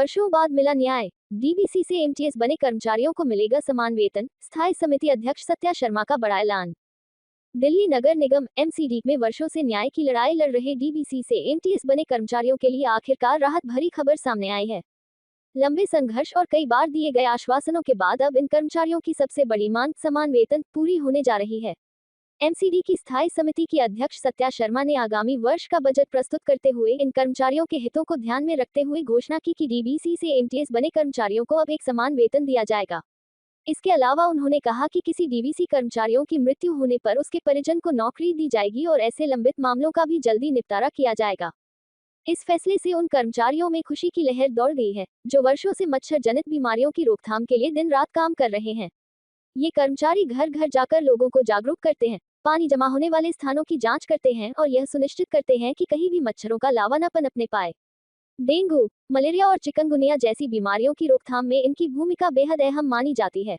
वर्षों बाद मिला न्याय। डीबीसी से एमटीएस बने कर्मचारियों को मिलेगा समान वेतन। स्थायी समिति अध्यक्ष सत्या शर्मा का बड़ा ऐलान। दिल्ली नगर निगम एमसीडी में वर्षों से न्याय की लड़ाई लड़ रहे डीबीसी से एमटीएस बने कर्मचारियों के लिए आखिरकार राहत भरी खबर सामने आई है। लंबे संघर्ष और कई बार दिए गए आश्वासनों के बाद अब इन कर्मचारियों की सबसे बड़ी मांग समान वेतन पूरी होने जा रही है। एमसीडी की स्थायी समिति की अध्यक्ष सत्या शर्मा ने आगामी वर्ष का बजट प्रस्तुत करते हुए इन कर्मचारियों के हितों को ध्यान में रखते हुए घोषणा की कि डीबीसी से एमटीएस बने कर्मचारियों को अब एक समान वेतन दिया जाएगा। इसके अलावा उन्होंने कहा कि किसी डीबीसी कर्मचारियों की मृत्यु होने पर उसके परिजन को नौकरी दी जाएगी और ऐसे लंबित मामलों का भी जल्दी निपटारा किया जाएगा। इस फैसले से उन कर्मचारियों में खुशी की लहर दौड़ गई है जो वर्षों से मच्छर जनित बीमारियों की रोकथाम के लिए दिन रात काम कर रहे हैं। ये कर्मचारी घर घर जाकर लोगों को जागरूक करते हैं, पानी जमा होने वाले स्थानों की जांच करते हैं और यह सुनिश्चित करते हैं कि कहीं भी मच्छरों का लावा न पनपने पाए। डेंगू, मलेरिया और चिकनगुनिया जैसी बीमारियों की रोकथाम में इनकी भूमिका बेहद अहम मानी जाती है।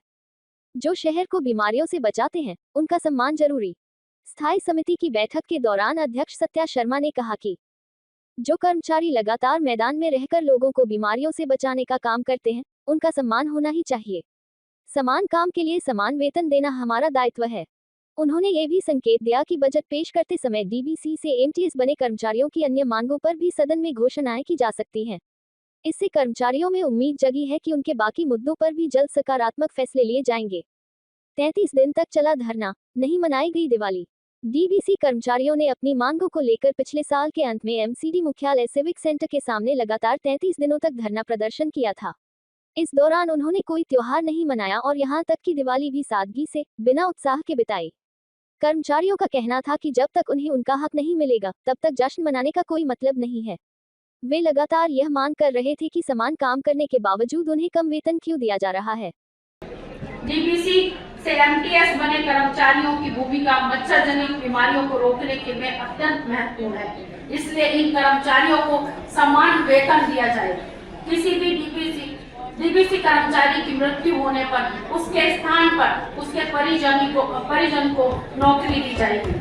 जो शहर को बीमारियों से बचाते हैं, उनका सम्मान जरूरी। स्थायी समिति की बैठक के दौरान अध्यक्ष सत्या शर्मा ने कहा कि जो कर्मचारी लगातार मैदान में रहकर लोगों को बीमारियों से बचाने का काम करते हैं, उनका सम्मान होना ही चाहिए। समान काम के लिए समान वेतन देना हमारा दायित्व है। उन्होंने ये भी संकेत दिया कि बजट पेश करते समय डीबीसी से एमटीएस बने कर्मचारियों की अन्य मांगों पर भी सदन में घोषणाएं की जा सकती हैं। इससे कर्मचारियों में उम्मीद जगी है कि उनके बाकी मुद्दों पर भी जल्द सकारात्मक फैसले लिए जाएंगे। 33 दिन तक चला धरना, नहीं मनाई गई दिवाली। डीबीसी कर्मचारियों ने अपनी मांगों को लेकर पिछले साल के अंत में एमसीडी मुख्यालय सिविक सेंटर के सामने लगातार 33 दिनों तक धरना प्रदर्शन किया था। इस दौरान उन्होंने कोई त्योहार नहीं मनाया और यहां तक कि दिवाली भी सादगी से, बिना उत्साह के बिताई। कर्मचारियों का कहना था कि जब तक उन्हें उनका हक नहीं मिलेगा, तब तक जश्न मनाने का कोई मतलब नहीं है। वे लगातार यह मांग कर रहे थे कि समान काम करने के बावजूद उन्हें कम वेतन क्यों दिया जा रहा है। डीबीसी से एमटीएस बने कर्मचारियों की भूमिका मच्छर जनित बीमारियों को रोकने के में अत्यंत महत्वपूर्ण है। इसलिए इन कर्मचारियों को समान वेतन दिया जाए। किसी भी डीबीसी कर्मचारी की मृत्यु होने पर उसके स्थान पर उसके परिजन को नौकरी दी जाएगी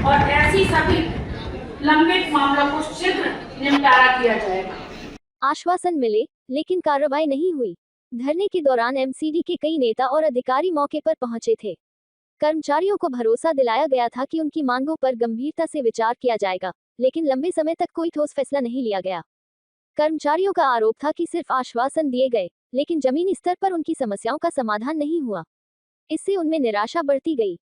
और ऐसी सभी लंबित मामलों को शीघ्र निपटारा किया जाएगा। आश्वासन मिले, लेकिन कार्रवाई नहीं हुई। धरने के दौरान एमसीडी के कई नेता और अधिकारी मौके पर पहुंचे थे। कर्मचारियों को भरोसा दिलाया गया था कि उनकी मांगों पर गंभीरता से विचार किया जाएगा, लेकिन लंबे समय तक कोई ठोस फैसला नहीं लिया गया। कर्मचारियों का आरोप था कि सिर्फ आश्वासन दिए गए, लेकिन जमीनी स्तर पर उनकी समस्याओं का समाधान नहीं हुआ। इससे उनमें निराशा बढ़ती गई।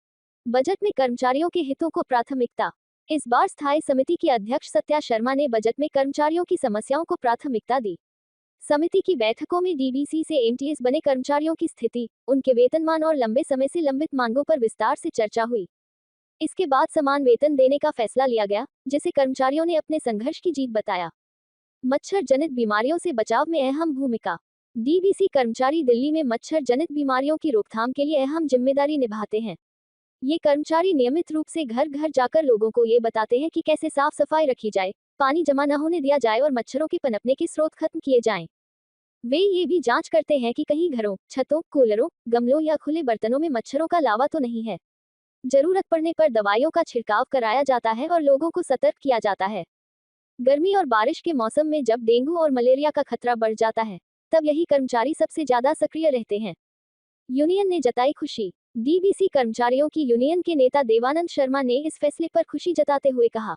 बजट में कर्मचारियों के हितों को प्राथमिकता। इस बार स्थायी समिति की अध्यक्ष सत्या शर्मा ने बजट में कर्मचारियों की समस्याओं को प्राथमिकता दी। समिति की बैठकों में डीबीसी से एमटीएस बने कर्मचारियों की स्थिति, उनके वेतनमान और लंबे समय से लंबित मांगों पर विस्तार से चर्चा हुई। इसके बाद समान वेतन देने का फैसला लिया गया, जिसे कर्मचारियों ने अपने संघर्ष की जीत बताया। मच्छर जनित बीमारियों से बचाव में अहम भूमिका। डीबीसी कर्मचारी दिल्ली में मच्छर जनित बीमारियों की रोकथाम के लिए अहम जिम्मेदारी निभाते हैं। ये कर्मचारी नियमित रूप से घर घर जाकर लोगों को ये बताते हैं कि कैसे साफ सफाई रखी जाए, पानी जमा न होने दिया जाए और मच्छरों के पनपने के स्रोत खत्म किए जाएं। वे ये भी जांच करते हैं कि कहीं घरों, छतों, कूलरों, गमलों या खुले बर्तनों में मच्छरों का लावा तो नहीं है। जरूरत पड़ने पर दवाइयों का छिड़काव कराया जाता है और लोगों को सतर्क किया जाता है। गर्मी और बारिश के मौसम में जब डेंगू और मलेरिया का खतरा बढ़ जाता है, तब यही कर्मचारी सबसे ज्यादा सक्रिय रहते हैं। यूनियन ने जताई खुशी। डीबीसी कर्मचारियों की यूनियन के नेता देवानंद शर्मा ने इस फैसले पर खुशी जताते हुए कहा,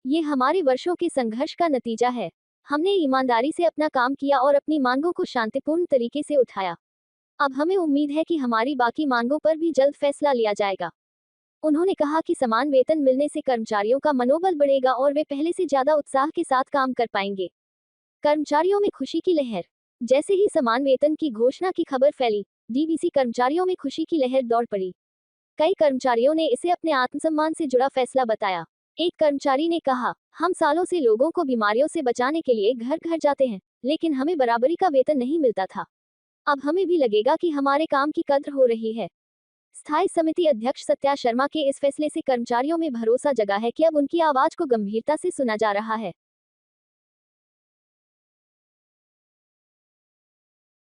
ये हमारे वर्षों के संघर्ष का नतीजा है। हमने ईमानदारी से अपना काम किया और अपनी मांगों को शांतिपूर्ण तरीके से उठाया। अब हमें उम्मीद है कि हमारी बाकी मांगों पर भी जल्द फैसला लिया जाएगा। उन्होंने कहा कि समान वेतन मिलने से कर्मचारियों का मनोबल बढ़ेगा और वे पहले से ज्यादा उत्साह के साथ काम कर पाएंगे। कर्मचारियों में खुशी की लहर। जैसे ही समान वेतन की घोषणा की खबर फैली, डीबीसी कर्मचारियों में खुशी की लहर दौड़ पड़ी। कई कर्मचारियों ने इसे अपने आत्मसम्मान से जुड़ा फैसला बताया। एक कर्मचारी ने कहा, हम सालों से लोगों को बीमारियों से बचाने के लिए घर घर जाते हैं, लेकिन हमें बराबरी का वेतन नहीं मिलता था। अब हमें भी लगेगा कि हमारे काम की कद्र हो रही है। स्थायी समिति अध्यक्ष सत्या शर्मा के इस फैसले से कर्मचारियों में भरोसा जगा है कि अब उनकी आवाज को गंभीरता से सुना जा रहा है।